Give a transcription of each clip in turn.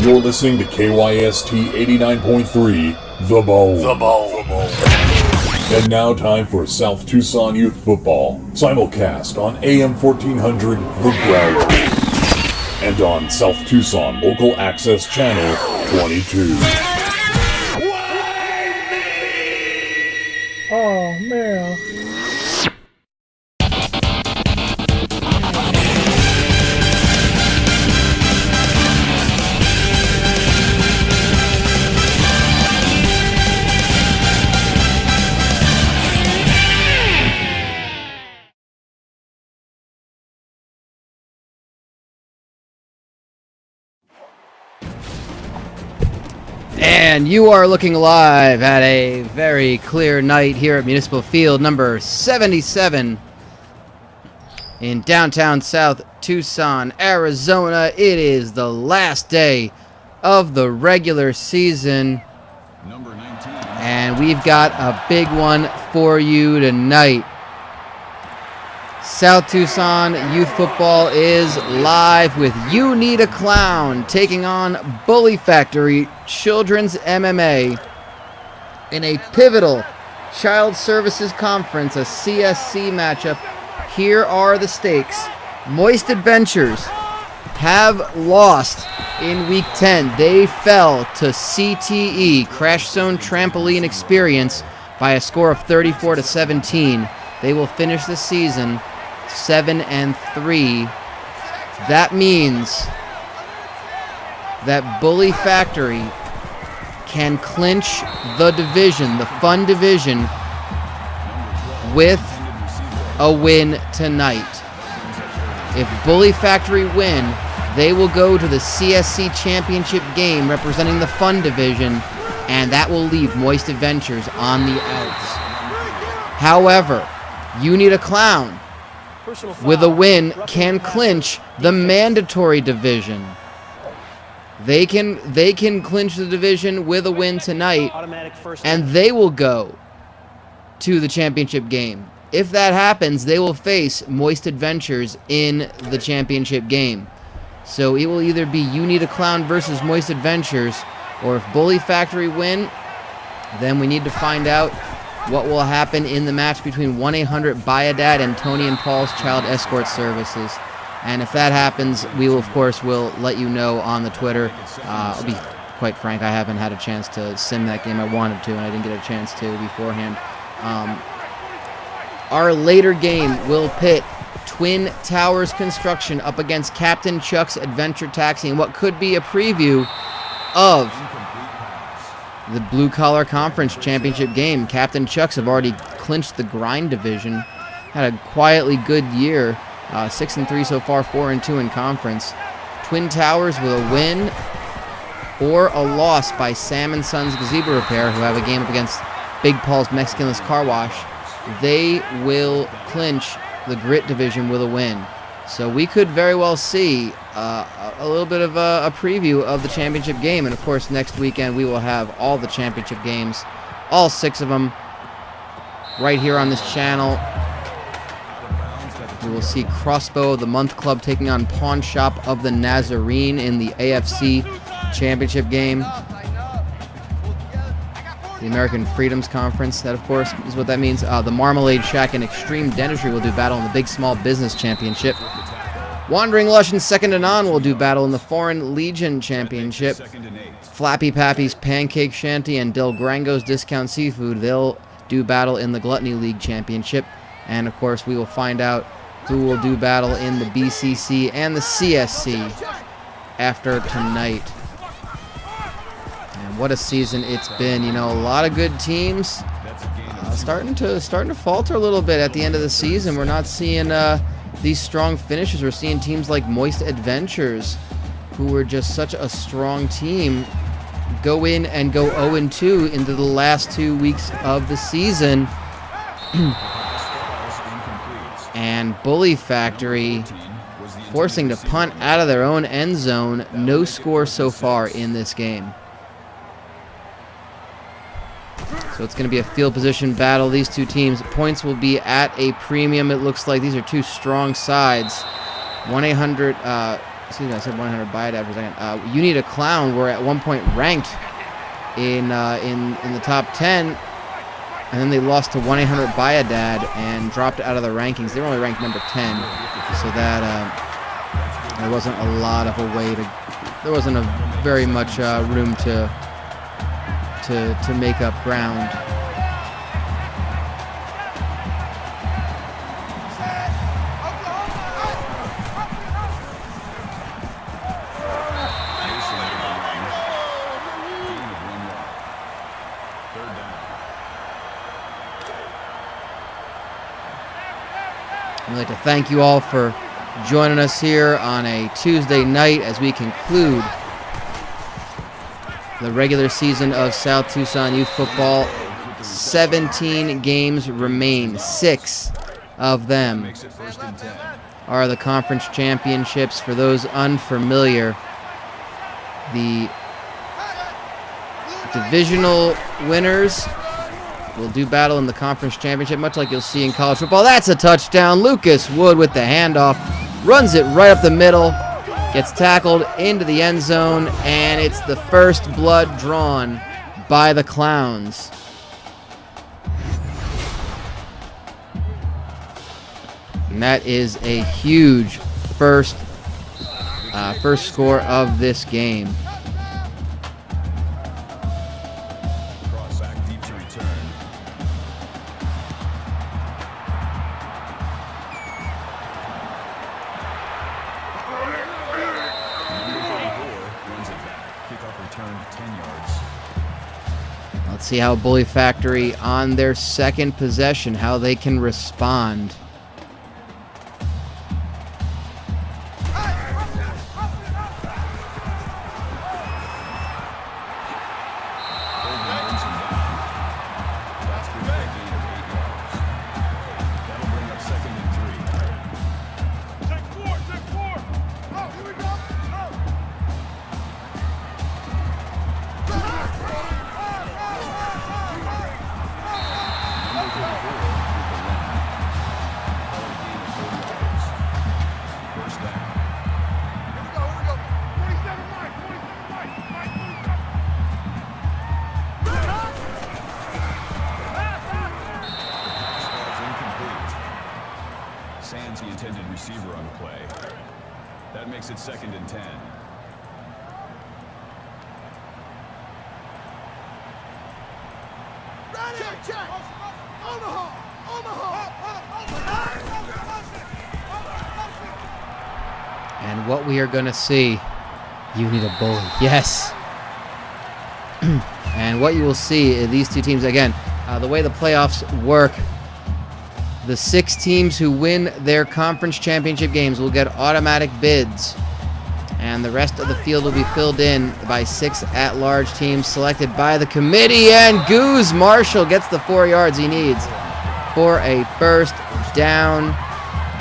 You're listening to KYST 89.3, The Bone. The Bone. And now time for South Tucson Youth Football. Simulcast on AM 1400, The Ground. And on South Tucson Local Access Channel 22. Oh, man. And you are looking live at a very clear night here at Municipal Field number 77 in downtown South Tucson, Arizona. It is the last day of the regular season, number 19. And we've got a big one for you tonight. South Tucson Youth Football is live with You Need a Clown taking on Bully Factory Children's MMA in a pivotal Child Services Conference, a CSC matchup. Here are the stakes. Moist Adventures have lost in Week 10. They fell to CTE, Crash Zone Trampoline Experience, by a score of 34-17. They will finish the season 7-3. That means that Bully Factory can clinch the division, the fun division, with a win tonight. If Bully Factory win, they will go to the CSC Championship game representing the fun division, and that will leave Moist Adventures on the outs. However, You Need a Clown with a win can clinch the mandatory division. They can clinch the division with a win tonight, and they will go to the championship game. If that happens, they will face Moist Adventures in the championship game. So it will either be You Need a Clown versus Moist Adventures, or if Bully Factory win, then we need to find out what will happen in the match between 1-800-BUY-A-DAD and Tony and Paul's Child Escort Services. And if that happens, we will, of course, will let you know on the Twitter. I'll be quite frank, I haven't had a chance to sim that game. I wanted to, and I didn't get a chance to beforehand. Our later game will pit Twin Towers Construction up against Captain Chuck's Adventure Taxi in what could be a preview of the Blue Collar Conference Championship game. Captain Chuck's have already clinched the grind division. Had a quietly good year. 6-3 so far, 4-2 in conference. Twin Towers with a win or a loss by Sam & Sons Gazebo Repair, who have a game up against Big Paul's Mexicanless Car Wash. They will clinch the Grit division with a win. So we could very well see a little bit of a preview of the championship game. And, of course, next weekend we will have all the championship games, all 6 of them, right here on this channel. We will see Crossbow of the Month Club taking on Pawn Shop of the Nazarene in the AFC championship game. The American Freedoms Conference, that, of course, is what that means. The Marmalade Shack and Extreme Dentistry will do battle in the Big Small Business Championship. Wandering Lush and Second to None will do battle in the Foreign Legion Championship. Flappy Pappy's Pancake Shanty and Del Grango's Discount Seafood, they'll do battle in the Gluttony League Championship. And, of course, we will find out who will do battle in the BCC and the CSC after tonight. And what a season it's been. You know, a lot of good teams starting to falter a little bit at the end of the season. We're not seeing these strong finishes. We're seeing teams like Moist Adventures, who were just such a strong team, go in and go 0-2 into the last 2 weeks of the season. And Bully Factory forcing to punt out of their own end zone. No score so far in this game. So it's going to be a field position battle. These two teams, points will be at a premium. It looks like these are two strong sides. 1-800 excuse me, I said 100 Biodad for a second. You Need a Clown were at one point ranked in the top 10, and then they lost to 1-800 Biodad and dropped out of the rankings. They were only ranked number 10, so that there wasn't a lot of a way to. There wasn't a very much room to make up ground. I'd like to thank you all for joining us here on a Tuesday night as we conclude the regular season of South Tucson Youth Football. 17 games remain. 6 of them are the conference championships. For those unfamiliar, the divisional winners will do battle in the conference championship, much like you'll see in college football. That's a touchdown. Lucas Wood with the handoff. Runs it right up the middle. Gets tackled into the end zone, and it's the first blood drawn by the Clowns. And that is a huge first score of this game. Let's see how Bully Factory on their second possession, how they can respond. The intended receiver on the play. That makes it 2nd and 10. Check. Omaha. And what we are going to see, you need a bully. Yes. And what you will see, these two teams, again, the way the playoffs work, the 6 teams who win their conference championship games will get automatic bids, and the rest of the field will be filled in by 6 at-large teams selected by the committee, and Goose Marshall gets the 4 yards he needs for a first down.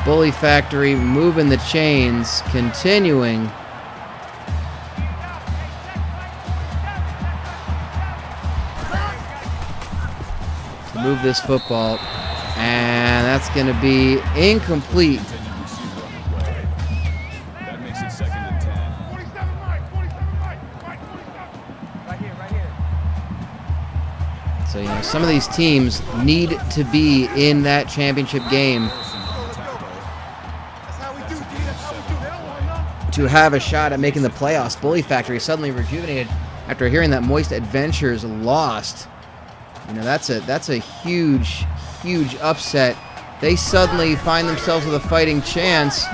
Bully Factory moving the chains, continuing to move this football. And that's going to be incomplete. That makes it 2nd and 10. So, some of these teams need to be in that championship game to have a shot at making the playoffs. Bully Factory suddenly rejuvenated after hearing that Moist Adventures lost. That's a huge upset. They suddenly find themselves with a fighting chance,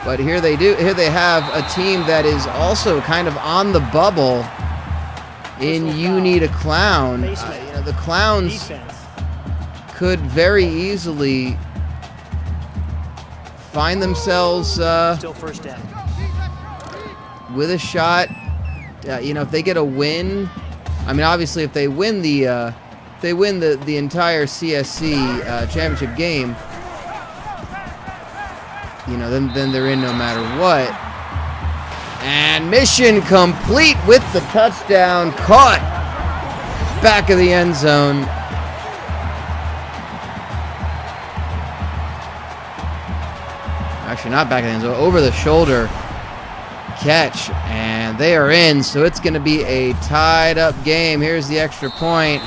but here they have a team that is also kind of on the bubble in You Need a Clown. The Clowns could very easily find themselves Still first down. with a shot. If they get a win, obviously if they win the entire CSC championship game, then they're in no matter what. And mission complete with the touchdown, caught back of the end zone. Actually, not back of the end zone, over the shoulder catch, and they are in, so it's going to be a tied up game. Here's the extra point.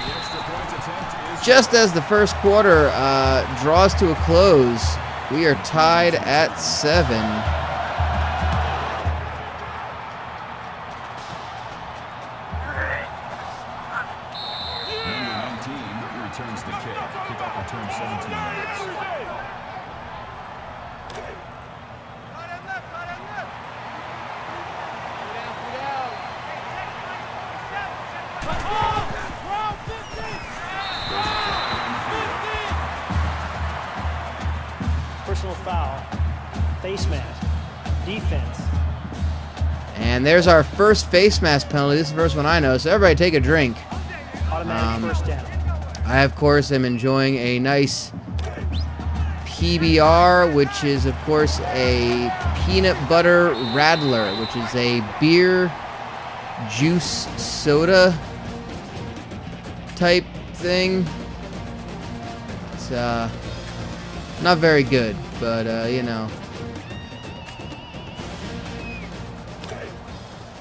Just as the first quarter draws to a close, we are tied at 7. Number 19 returns the kick. Kickoff return 17 yards. Personal foul. Face mask. Defense. And there's our first face mask penalty. This is the first one I know, so everybody take a drink. Automatic first down. I, of course, am enjoying a nice PBR, which is, of course, a peanut butter rattler, which is a beer juice soda type thing. It's not very good, but you know,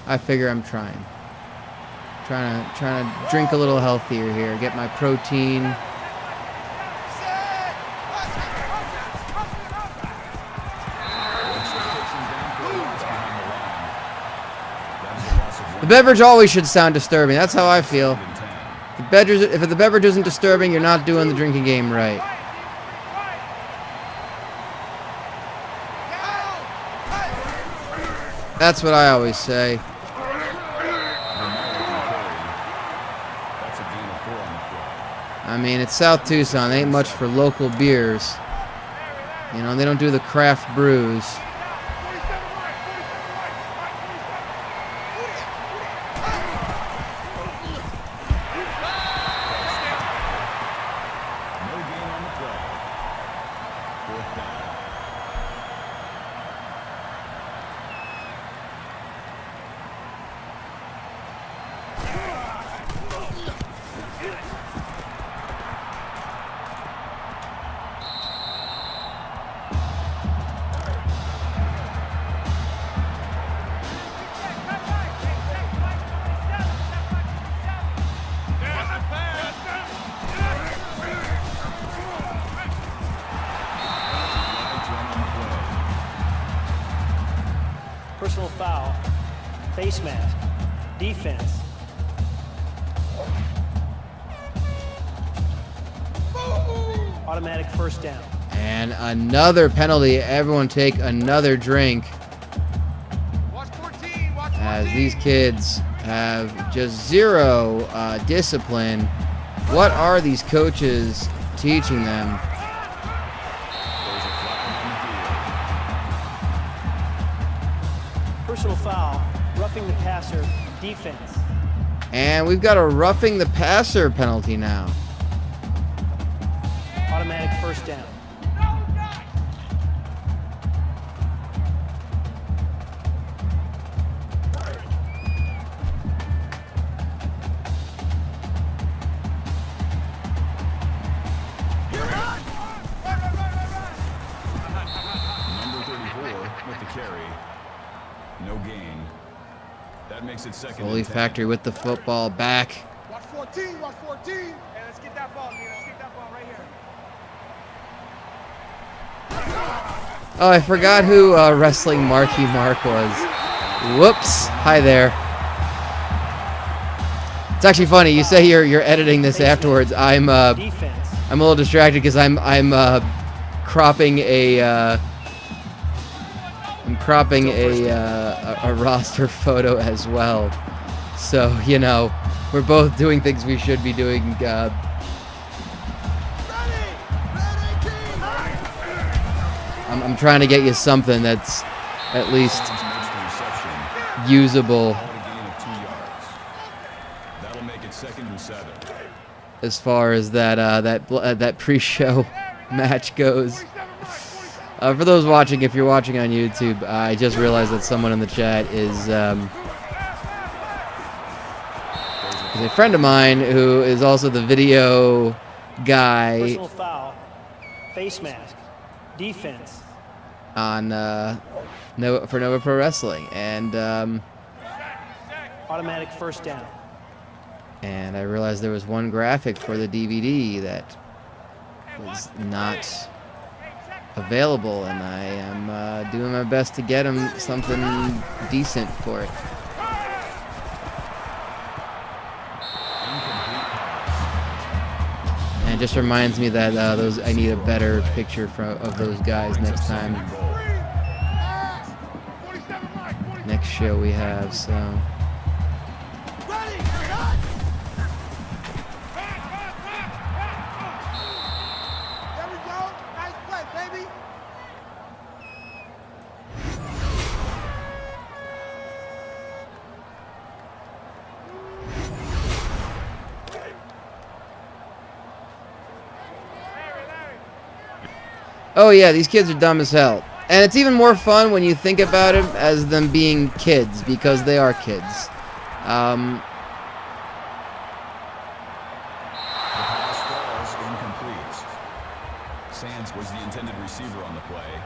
I figure I'm trying to drink a little healthier here, get my protein. The beverage always should sound disturbing. That's how I feel. If the beverage isn't disturbing, you're not doing the drinking game right. That's what I always say. I mean, it's South Tucson. They ain't much for local beers. You know, they don't do the craft brews. Personal foul. Face mask. Defense. Automatic first down. And another penalty. Everyone take another drink. As these kids have just zero discipline. What are these coaches teaching them? Personal foul. Roughing the passer. Defense. And we've got a roughing the passer penalty now. Automatic first down. Number 34 with the carry. No gain. That makes it second. Foley Factory with the football back. Watch 14. Watch 14. Hey, let's get that ball, man. Let's get that ball right here. Oh, I forgot who Wrestling Marky Mark was. Whoops. Hi there. It's actually funny. You say you're editing this afterwards. I'm a little distracted because I'm cropping a roster photo as well. So, you know, we're both doing things we should be doing. I'm trying to get you something that's at least usable as far as that pre-show match goes. For those watching, if you're watching on YouTube, I just realized that someone in the chat is a friend of mine who is also the video guy. Personal foul. Face mask. Defense. on for Nova Pro Wrestling, and Automatic first down. I realized there was one graphic for the DVD that was not available, and I am doing my best to get him something decent for it. And it just reminds me that I need a better picture of those guys next time. Next show we have, so. Oh yeah, these kids are dumb as hell. And it's even more fun when you think about it as them being kids, because they are kids. The pass falls incomplete. Sands was the intended receiver on the play.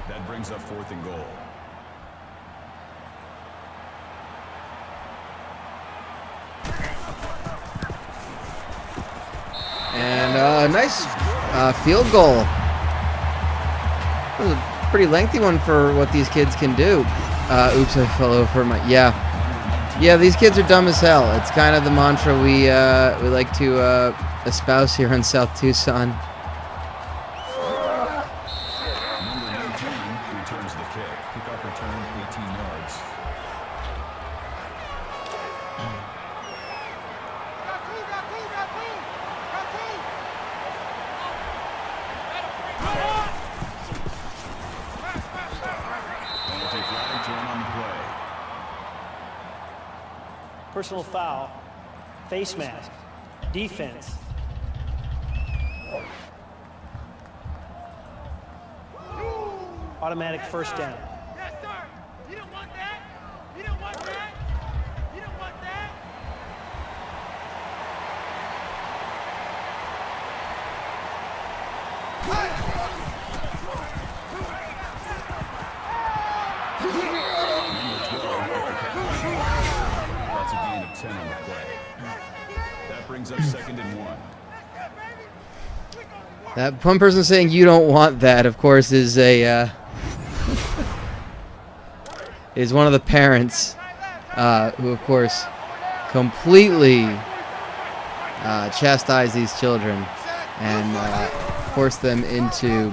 That brings up 4th and goal. And a nice field goal. It was a pretty lengthy one for what these kids can do. Oops, I fell over my... Yeah, these kids are dumb as hell. It's kind of the mantra we like to espouse here in South Tucson. Number 19 returns the kick. Kickoff return 18 yards. Penalty flag thrown on the play. Personal foul. Face mask. Defense. Automatic first down. Yes, sir. You don't want that. You don't want that. You don't want that. That's a gain of 10 on the play. That brings up 2nd and 1. That one person saying you don't want that, of course, is a is one of the parents who, of course, completely chastise these children and force them into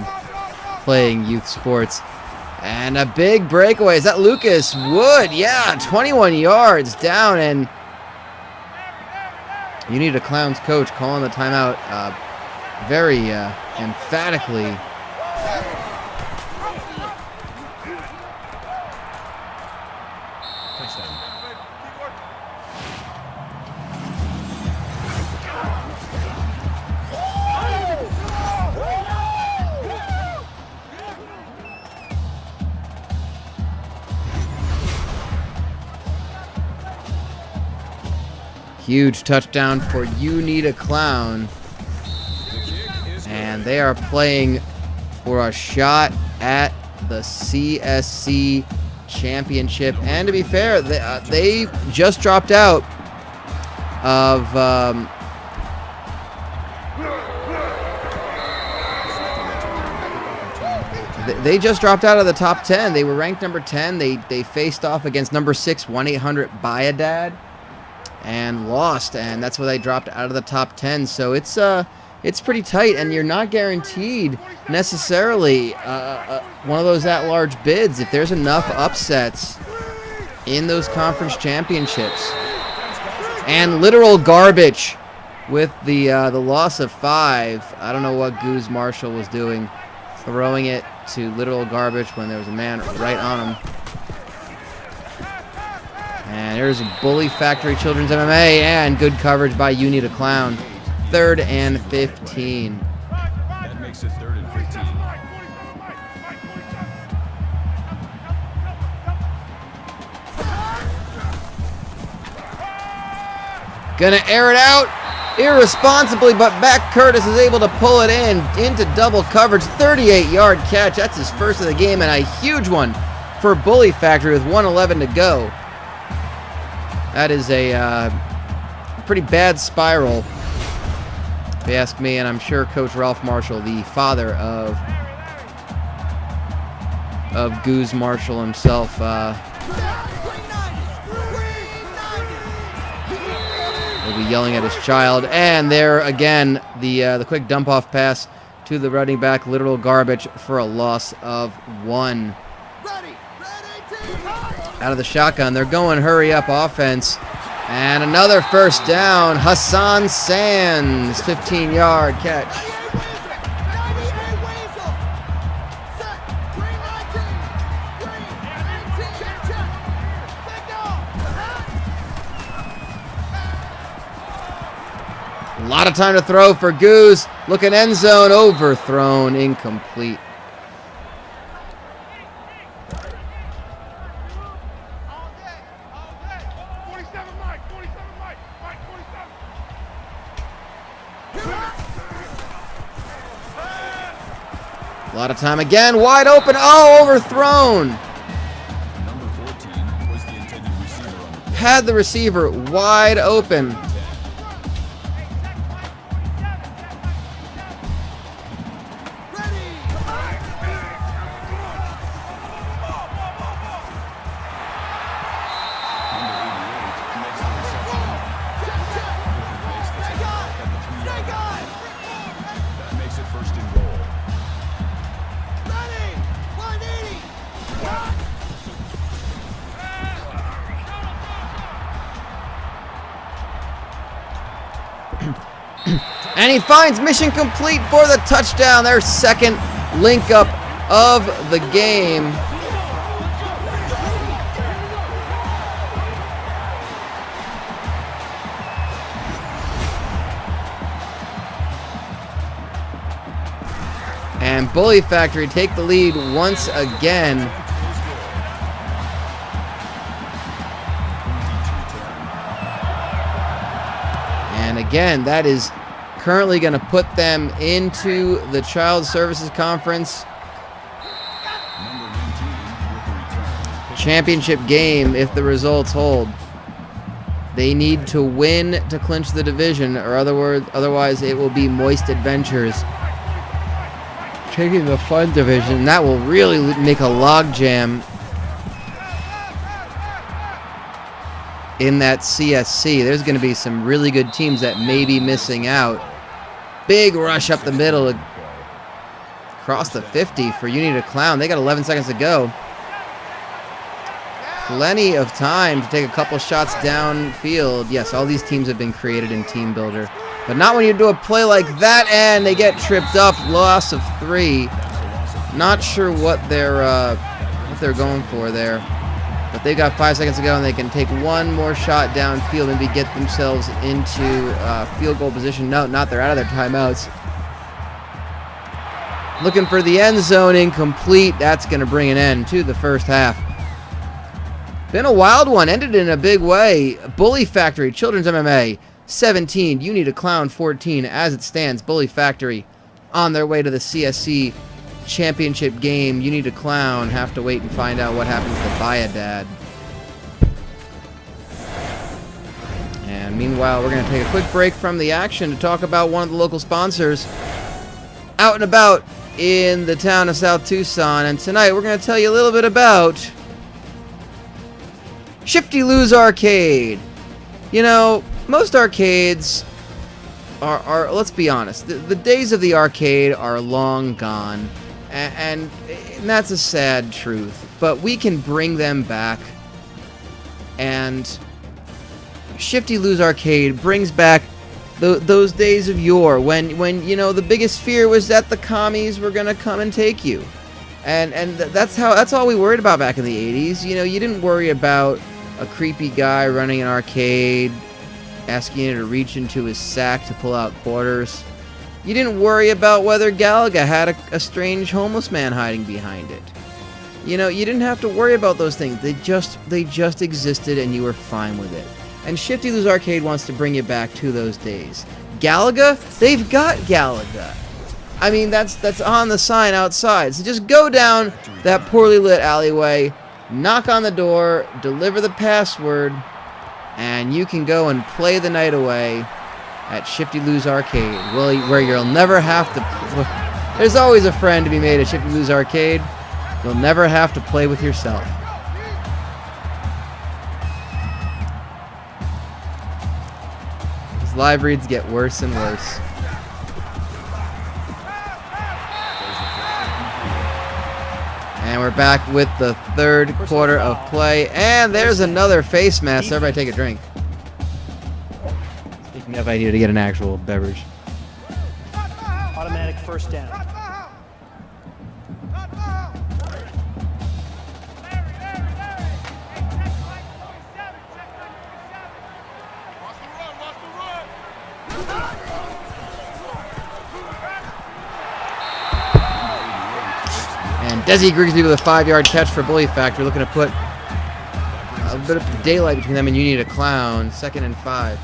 playing youth sports. And a big breakaway. Is that Lucas Wood? Yeah, 21 yards down, and you need a clown's coach calling the timeout very emphatically. Huge touchdown for You Need a Clown. And they are playing for a shot at the CSC Championship. And to be fair, they just dropped out of... they just dropped out of the top 10. They were ranked number 10. They faced off against number 6, 1-800-BUY-A-DAD, and lost, and that's why they dropped out of the top 10. So it's pretty tight, and you're not guaranteed necessarily one of those at-large bids if there's enough upsets in those conference championships. And literal garbage with the loss of 5. I don't know what Goose Marshall was doing, throwing it to literal garbage when there was a man right on him. And there's Bully Factory Children's MMA, and good coverage by You Need a Clown. 3rd and 15. That makes it 3rd and 15. Gonna air it out. irresponsibly, but Matt Curtis is able to pull it in into double coverage. 38-yard catch. That's his first of the game, and a huge one for Bully Factory with 1:11 to go. That is a pretty bad spiral, if you ask me, and I'm sure Coach Ralph Marshall, the father of Goose Marshall himself, will be yelling at his child. And there again, the quick dump-off pass to the running back, literal garbage for a loss of 1. Out of the shotgun, they're going hurry-up offense. And another first down, Hassan Sands, 15-yard catch. A lot of time to throw for Goose. Looking end zone, overthrown, incomplete. A lot of time again, wide open. Oh, overthrown. Number 14 was the intended receiver on the play. Had the receiver wide open. And he finds mission complete for the touchdown. Their second link up of the game. And Bully Factory take the lead once again. And again, that is currently going to put them into the Child Services Conference championship game if the results hold. They need to win to clinch the division, or otherwise it will be Moist Adventures taking the Fun division. That will really make a logjam in that CSC. There's going to be some really good teams that may be missing out. Big rush up the middle across the 50 for You Need a Clown. They got 11 seconds to go. Plenty of time to take a couple shots downfield. Yes, all these teams have been created in Team Builder, but not when you do a play like that, and they get tripped up. Loss of 3. Not sure what they're going for there. But they've got 5 seconds to go, and they can take one more shot downfield, maybe get themselves into field goal position. No, not. They're out of their timeouts. Looking for the end zone, incomplete. That's going to bring an end to the first half. Been a wild one. Ended in a big way. Bully Factory, Children's MMA, 17. You Need a Clown, 14. As it stands, Bully Factory on their way to the CSC championship game. You Need a Clown have to wait and find out what happens to Bayadad. And meanwhile, we're going to take a quick break from the action to talk about one of the local sponsors out and about in the town of South Tucson. And tonight we're going to tell you a little bit about Shifty Lou's Arcade. You know, most arcades are let's be honest, the days of the arcade are long gone. And that's a sad truth, but we can bring them back. And Shifty Lou's Arcade brings back those days of yore when you know the biggest fear was that the commies were gonna come and take you, and that's all we worried about back in the 80s. You know, you didn't worry about a creepy guy running an arcade, asking you to reach into his sack to pull out quarters. You didn't worry about whether Galaga had a strange homeless man hiding behind it. You know, you didn't have to worry about those things. They just existed, and you were fine with it. And Shifty Lou's Arcade wants to bring you back to those days. Galaga? They've got Galaga. I mean, that's on the sign outside. So just go down that poorly lit alleyway, knock on the door, deliver the password, and you can go and play the night away at Shifty Lou's Arcade, where you'll never have to... There's always a friend to be made at Shifty Lou's Arcade. You'll never have to play with yourself. These live reads get worse and worse. And we're back with the third quarter of play. And there's another face mask. Everybody take a drink. Speaking of, I need to get an actual beverage. Automatic first down. And Desi Grigsby with a 5-yard catch for Bully Factory, looking to put a bit of daylight between them and You Need a Clown. 2nd and 5.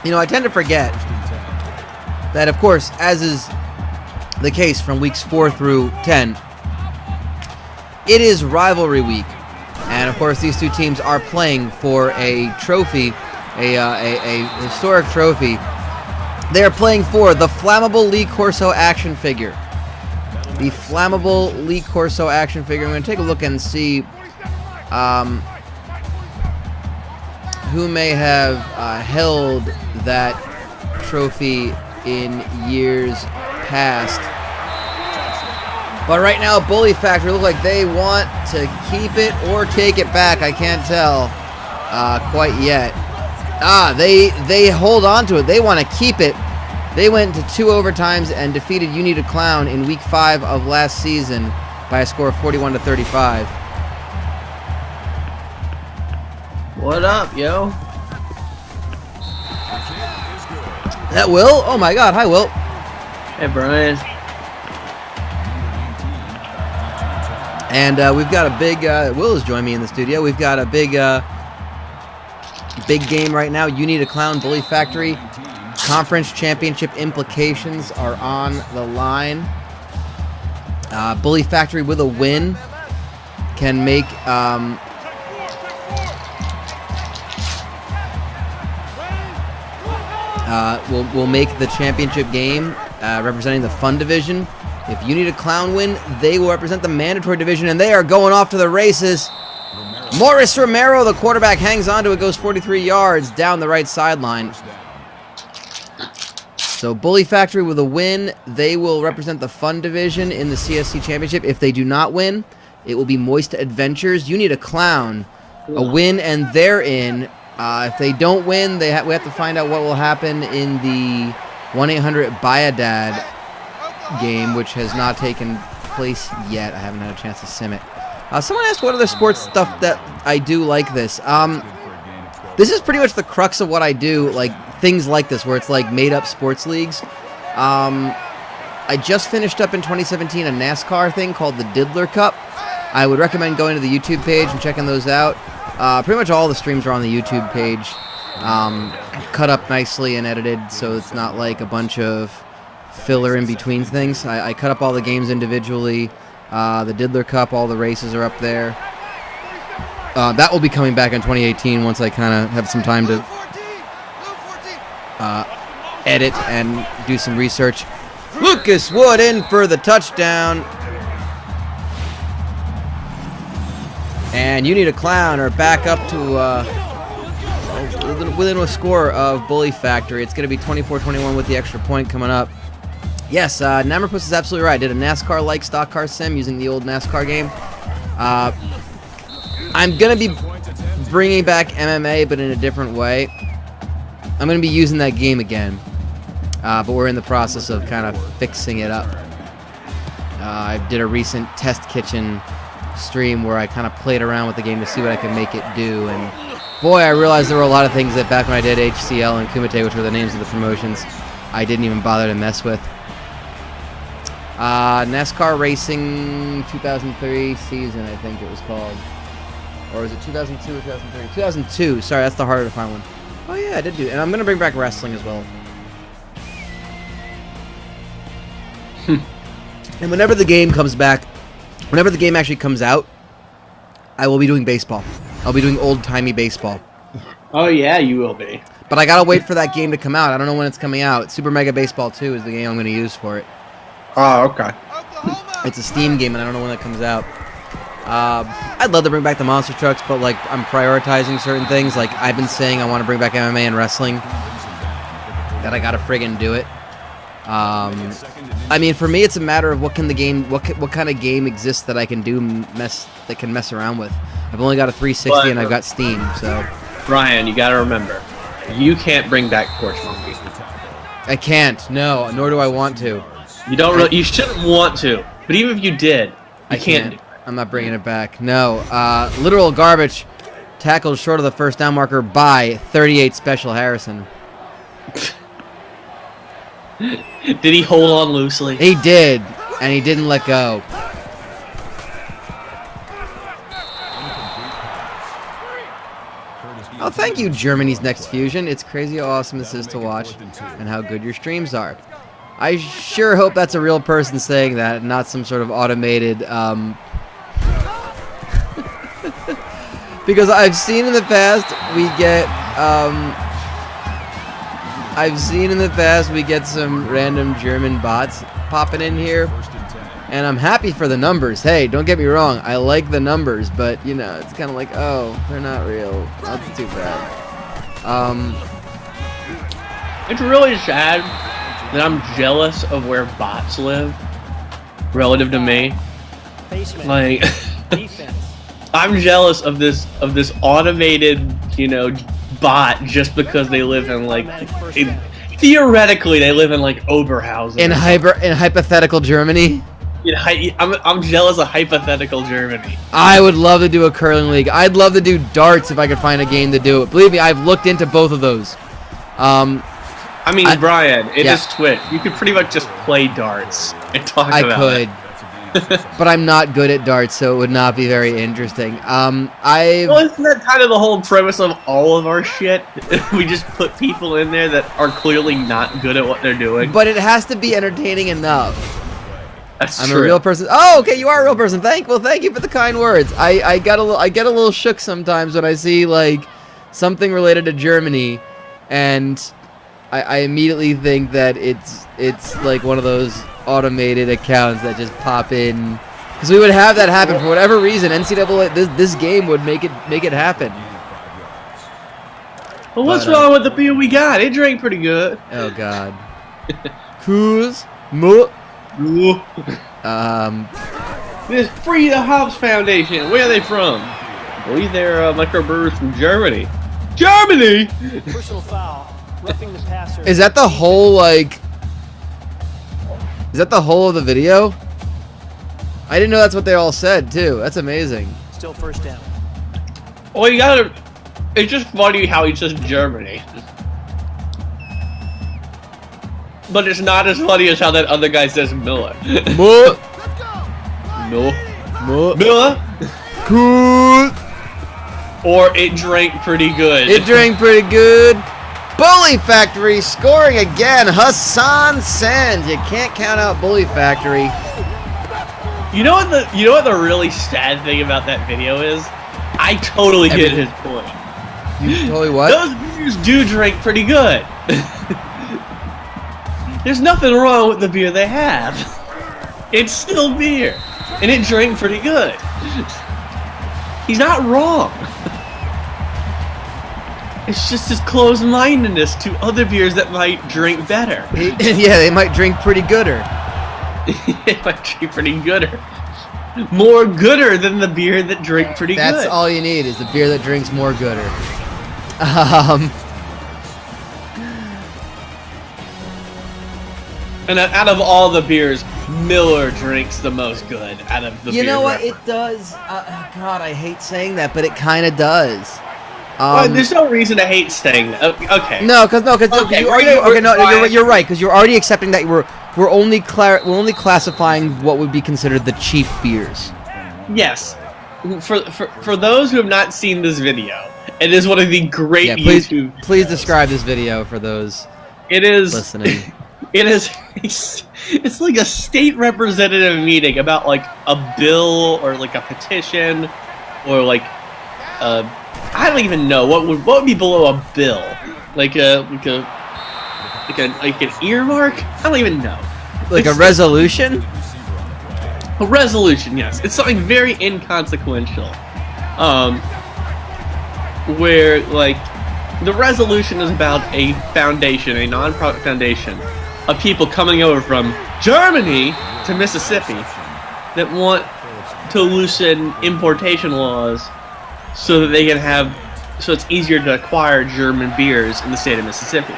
You know, I tend to forget that, of course, as is the case from weeks 4 through 10, it is rivalry week. And, of course, these two teams are playing for a trophy, a historic trophy. They are playing for the Flammable Lee Corso action figure. The Flammable Lee Corso action figure. I'm going to take a look and see who may have held that trophy in years past. But right now, Bully Factory look like they want to keep it or take it back. I can't tell quite yet. They hold on to it. They want to keep it. They went to 2 overtimes and defeated You Need a Clown in week 5 of last season by a score of 41-35. What up, yo? That Will? Oh my God! Hi, Will. Hey, Brian. And we've got a big. Will has joined me in the studio. We've got a big game right now. You Need a Clown, Bully Factory. Conference championship implications are on the line. Bully Factory with a win can make. Will make the championship game representing the fun division. If You Need a Clown win, they will represent the mandatory division, and they are going off to the races. Morris Romero, the quarterback, hangs on to it, goes 43 yards down the right sideline. So Bully Factory with a win, they will represent the fun division in the CSC championship. If they do not win, it will be Moist Adventures. You Need a Clown, a win, and they're in. If they don't win, we have to find out what will happen in the 1-800-BUY-A-DAD game, which has not taken place yet. I haven't had a chance to sim it. Someone asked what other sports stuff that I do like this. This is pretty much the crux of what I do, like things like this, where it's like made-up sports leagues. I just finished up in 2017 a NASCAR thing called the Diddler Cup. I would recommend going to the YouTube page and checking those out. Pretty much all the streams are on the YouTube page, cut up nicely and edited, so it's not like a bunch of filler in between things. I cut up all the games individually. The Diddler Cup, all the races are up there. That will be coming back in 2018 once I kind of have some time to edit and do some research. Lucas Wood in for the touchdown. And You Need a Clown are back up to within a score of Bully Factory. It's going to be 24-21 with the extra point coming up. Yes, Nammerpuss is absolutely right. I did a NASCAR-like stock car sim using the old NASCAR game. I'm going to be bringing back MMA, but in a different way. I'm going to be using that game again, but we're in the process of kind of fixing it up. I did a recent test kitchen stream where I kind of played around with the game to see what I could make it do, and boy, I realized there were a lot of things that back when I did HCL and Kumite, which were the names of the promotions, I didn't even bother to mess with. NASCAR Racing 2003 season, I think it was called. Or was it 2002 or 2003? 2002. Sorry, that's the harder to find one. Oh yeah, I did do it. And I'm going to bring back wrestling as well. And whenever the game comes back, whenever the game actually comes out, I will be doing baseball. I'll be doing old-timey baseball. Oh yeah, you will be. But I gotta wait for that game to come out. I don't know when it's coming out. Super Mega Baseball 2 is the game I'm gonna use for it. Oh, okay. It's a Steam game, and I don't know when it comes out. I'd love to bring back the monster trucks, but like I'm prioritizing certain things. Like I've been saying, I want to bring back MMA and wrestling. That I gotta friggin' do it. I mean, for me, it's a matter of what kind of game exists that I can do that can mess around with. I've only got a 360 and I've got Steam, so. Brian, you gotta remember, you can't bring back Porch Monkey. I can't. No, nor do I want to. You don't. You shouldn't want to. But even if you did, you can't. Do it. I'm not bringing it back. No. Literal garbage. Tackled short of the first down marker by 38 Special Harrison. Did he hold on loosely? He did, and he didn't let go. Oh, thank you, Germany's Next Fusion. It's crazy how awesome this is to watch and how good your streams are. I sure hope that's a real person saying that, not some sort of automated... because I've seen in the past we get some random German bots popping in here, and I'm happy for the numbers. Hey, don't get me wrong, I like the numbers, but you know, it's kind of like, oh, they're not real. That's too bad. It's really sad that I'm jealous of where bots live relative to me. Like, I'm jealous of this automated, you know, bot just because they live in like theoretically they live in like Oberhausen in hypothetical Germany. I'm jealous of hypothetical Germany. I would love to do a curling league. I'd love to do darts if I could find a game to do it. Believe me, I've looked into both of those. I mean, Brian, it is Twitch. You could pretty much just play darts and talk about it. I could. But I'm not good at darts, so it would not be very interesting. Well, isn't that kind of the whole premise of all of our shit? We just put people in there that are clearly not good at what they're doing. But it has to be entertaining enough. That's I'm true. a real person. Oh, okay, you are a real person. Thank you for the kind words. I get a little shook sometimes when I see like something related to Germany, and I immediately think that it's like one of those automated accounts that just pop in, because we would have that happen for whatever reason. NCAA, this game would make it happen. Well, what's wrong with the beer we got? It drank pretty good. Oh God. Coos. Mo. This Free the Hops Foundation. Where are they from? I believe they're microbrewers from Germany. Germany. Personal foul. Roughing the passer. Is that the whole like? Is that the whole of the video? I didn't know that's what they all said, too. That's amazing. Still first down. Well, you gotta... It's just funny how he says Germany. But it's not as funny as how that other guy says Miller. Mo. Miller. Cool. Or it drank pretty good. It drank pretty good. Bully Factory scoring again. Hassan Sands. You can't count out Bully Factory. You know what the really sad thing about that video is? I totally get his point. You totally what? Those beers do drink pretty good. There's nothing wrong with the beer they have. It's still beer, and it drank pretty good. He's not wrong. It's just his closed-mindedness to other beers that might drink better. Yeah, they might drink pretty gooder. They might drink pretty gooder. More gooder than the beer that drink pretty good. That's all you need, is the beer that drinks more gooder. And out of all the beers, Miller drinks the most good out of the beers. You know what? It does. God, I hate saying that, but it kind of does. Well, there's no reason to hate saying that. Okay. No, because Okay, you're right, because you're already accepting that we're only classifying what would be considered the cheap beers. Yes. For those who have not seen this video, it is one of the great YouTube. Please describe this video for those listening. It is. It's like a state representative meeting about like a bill or like a petition or like I don't even know what would be below a bill, like an earmark. I don't even know. Like a resolution. A resolution, yes. It's something very inconsequential. Where like the resolution is about a foundation, a non-profit foundation, of people coming over from Germany to Mississippi that want to loosen importation laws so that they can so it's easier to acquire German beers in the state of Mississippi.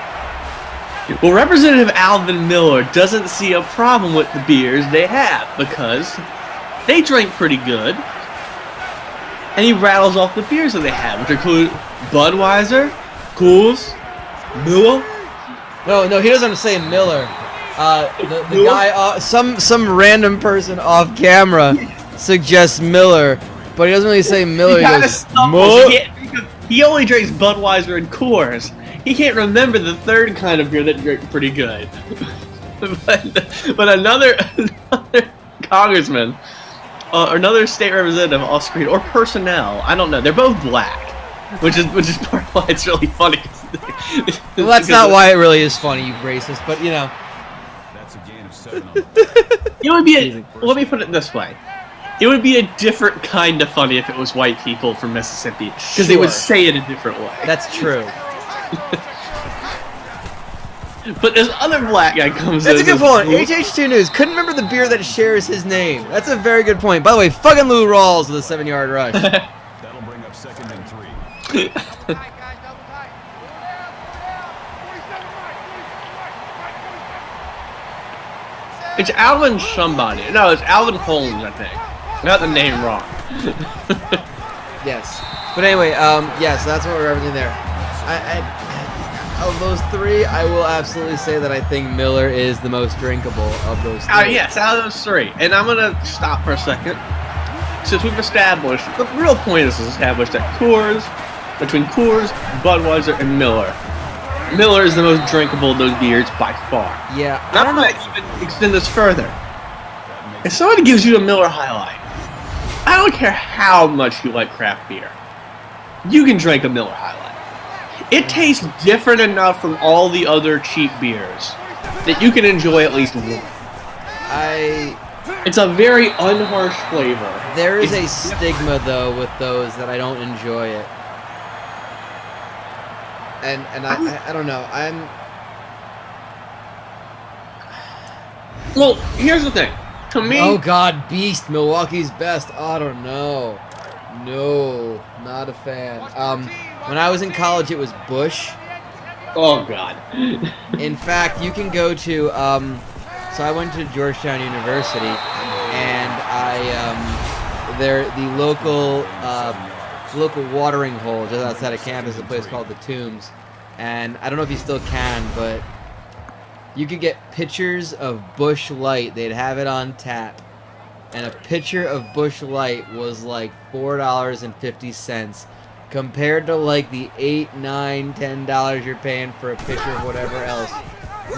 Well, Representative Alvin Miller doesn't see a problem with the beers they have because they drink pretty good. And he rattles off the beers that they have, which include Budweiser, Coors, Miller. No, he doesn't say Miller. The guy, some random person off camera suggests Miller, but he doesn't really say Miller. He only drinks Budweiser and Coors. He can't remember the third kind of beer that drank pretty good. but another congressman, or another state representative off screen, or personnel, I don't know. They're both black, which is part of why it's really funny. Well, that's not why it really is funny, you racist. But you know, That's a gain of 7 on the it would be. Let me put it this way. It would be a different kind of funny if it was white people from Mississippi, because they would say it a different way. That's true. But this other black guy comes in. That's a good point. HH2 News couldn't remember the beer that shares his name. That's a very good point. By the way, fucking Lou Rawls with a 7-yard rush. That'll bring up 2nd and 3. It's Alvin somebody. No, it's Alvin Holmes, I think. I got the name wrong. Yes. But anyway, yes, that's what we're representing there. Of those three, I will absolutely say that I think Miller is the most drinkable of those three. Yes, out of those three. And I'm going to stop for a second. Since we've established, the real point is established that between Coors, Budweiser, and Miller, Miller is the most drinkable of those beers by far. Yeah, I don't know. Even extend this further. If somebody gives you a Miller High Life, I don't care how much you like craft beer, you can drink a Miller High Life. It tastes different enough from all the other cheap beers that you can enjoy at least one. It's a very unharsh flavor. There is a stigma though with those that I don't enjoy it. And I don't know. Well, here's the thing. To me, oh God, Beast, Milwaukee's best. I don't know. No, not a fan. When I was in college, it was Busch. Oh God. In fact, you can go to. So I went to Georgetown University, and the local watering hole just outside of campus, a place called the Tombs, and I don't know if you still can, but you could get pitchers of Busch Light. They'd have it on tap, and a pitcher of Busch Light was like $4.50 compared to like the $8, $9, $10 you're paying for a pitcher of whatever else.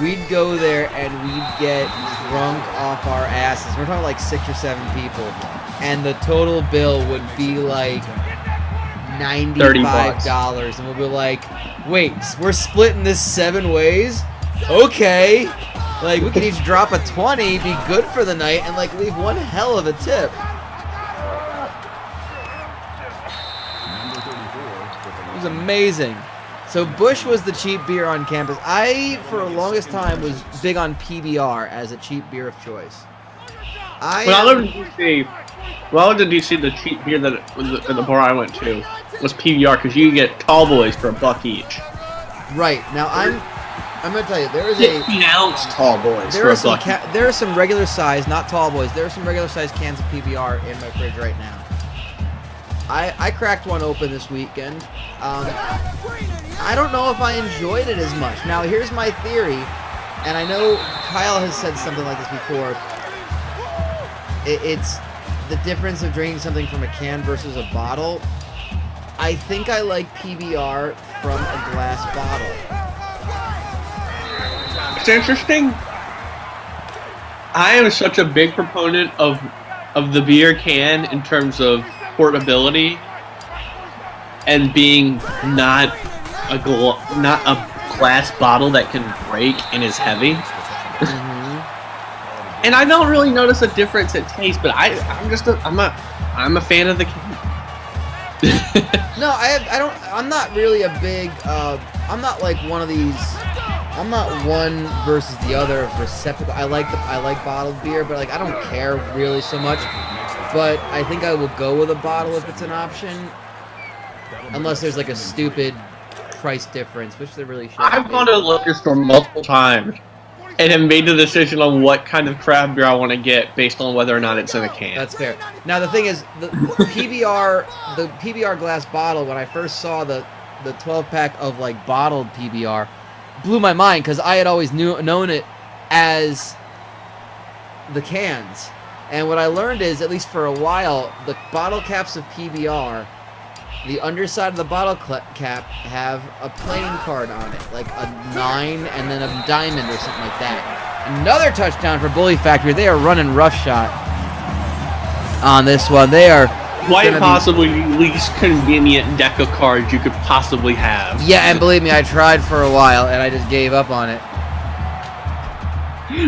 We'd go there and we'd get drunk off our asses. We're talking like 6 or 7 people, and the total bill would be like $95, and we'll be like, wait, we're splitting this 7 ways? Okay. Like, we could each drop a 20, be good for the night, and like leave one hell of a tip. It was amazing. So Busch was the cheap beer on campus. I, for the longest time, was big on PBR as a cheap beer of choice. When I lived in DC, the cheap beer that at the bar I went to was PBR because you can get tall boys for $1 each. Right. Now I'm gonna tell you, there is a 15-ounce tall boys for $1. There are some regular size, not tall boys. There are some regular size cans of PBR in my fridge right now. I cracked one open this weekend. I don't know if I enjoyed it as much. Now, here's my theory, and I know Kyle has said something like this before. It's the difference of drinking something from a can versus a bottle. I think I like PBR from a glass bottle. It's interesting. I am such a big proponent of the beer can in terms of portability and being not a glass bottle that can break and is heavy. And I don't really notice a difference in taste, but I'm a fan of the can. No, I'm not really a big. I'm not like one of these. I'm not one versus the other of receptacle. I like bottled beer, but like I don't care really so much. But I think I will go with a bottle if it's an option, unless there's like a stupid price difference, which there really shouldn't. I've gone to the liquor store multiple times and have made the decision on what kind of craft beer I want to get based on whether or not it's in a can. That's fair. Now the thing is, the PBR glass bottle. When I first saw the 12-pack of like bottled PBR, blew my mind because I had always known it as the cans. And what I learned is, at least for a while, the bottle caps of PBR, the underside of the bottle cap have a playing card on it, like a 9 and then a diamond or something like that. Another touchdown for Bully Factory. They are running roughshod on this one. They are quite possibly the least convenient deck of cards you could possibly have. Yeah, and believe me, I tried for a while and I just gave up on it.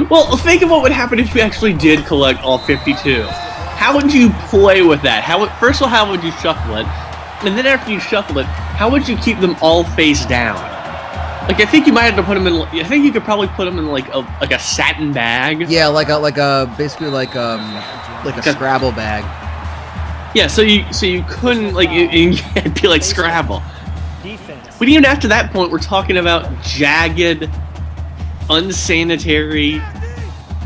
Well, think of what would happen if you actually did collect all 52. How would you play with that? First of all, how would you shuffle it? And then after you shuffle it, how would you keep them all face down? Like, I think you might have to put them in. I think you could probably put them in like a satin bag. Yeah, basically like a Scrabble bag. Yeah, so you couldn't it'd be like Scrabble. But even after that point, we're talking about jagged, unsanitary.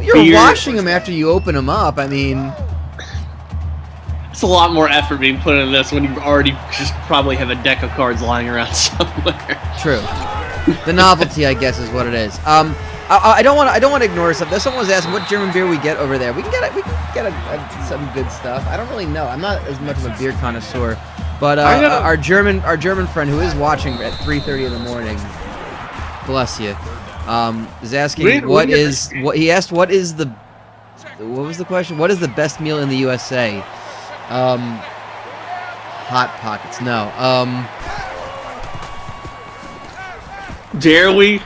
You're washing them after you open them up. I mean, it's a lot more effort being put into this when you already just probably have a deck of cards lying around somewhere. True. The novelty, I guess, is what it is. I don't want to ignore something. Someone was asking what German beer we get over there. We can get some good stuff. I don't really know. I'm not as much of a beer connoisseur, but our German friend who is watching at 3:30 in the morning, bless you, is asking what was the question? What is the best meal in the USA? Hot Pockets. No. Dare we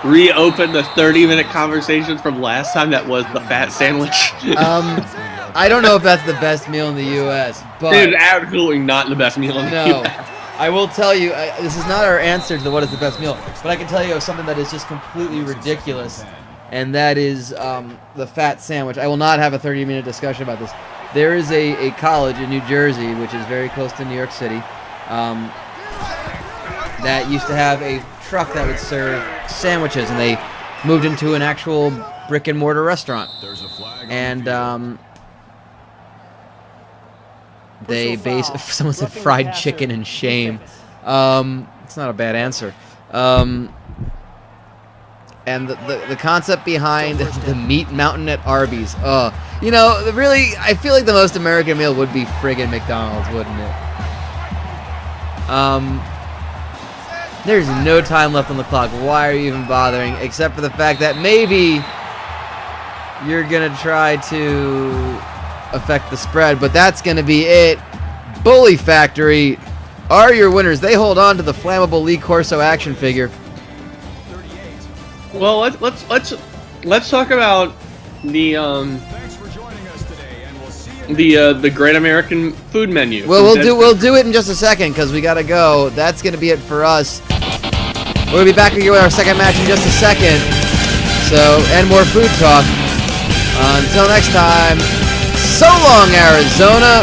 reopen the 30-minute conversation from last time that was the fat sandwich? I don't know if that's the best meal in the U.S., but it's absolutely not the best meal in the U.S. I will tell you, this is not our answer to what is the best meal, but I can tell you of something that is just completely ridiculous, and that is the fat sandwich. I will not have a 30-minute discussion about this. There is a college in New Jersey, which is very close to New York City, that used to have a truck that would serve sandwiches, and they moved into an actual brick-and-mortar restaurant. And someone said fried chicken and shame. It's not a bad answer. And the concept behind the meat mountain at Arby's. Really, I feel like the most American meal would be friggin' McDonald's, wouldn't it? There's no time left on the clock. Why are you even bothering? Except for the fact that maybe you're going to try to affect the spread, but that's going to be it. Bully Factory are your winners. They hold on to the Flammable Lee Corso action figure. Well, let's talk about the Great American Food Menu. Well, we'll do it in just a second because we gotta go. That's gonna be it for us. We'll be back again with our second match in just a second. So, and more food talk. Until next time, so long, Arizona.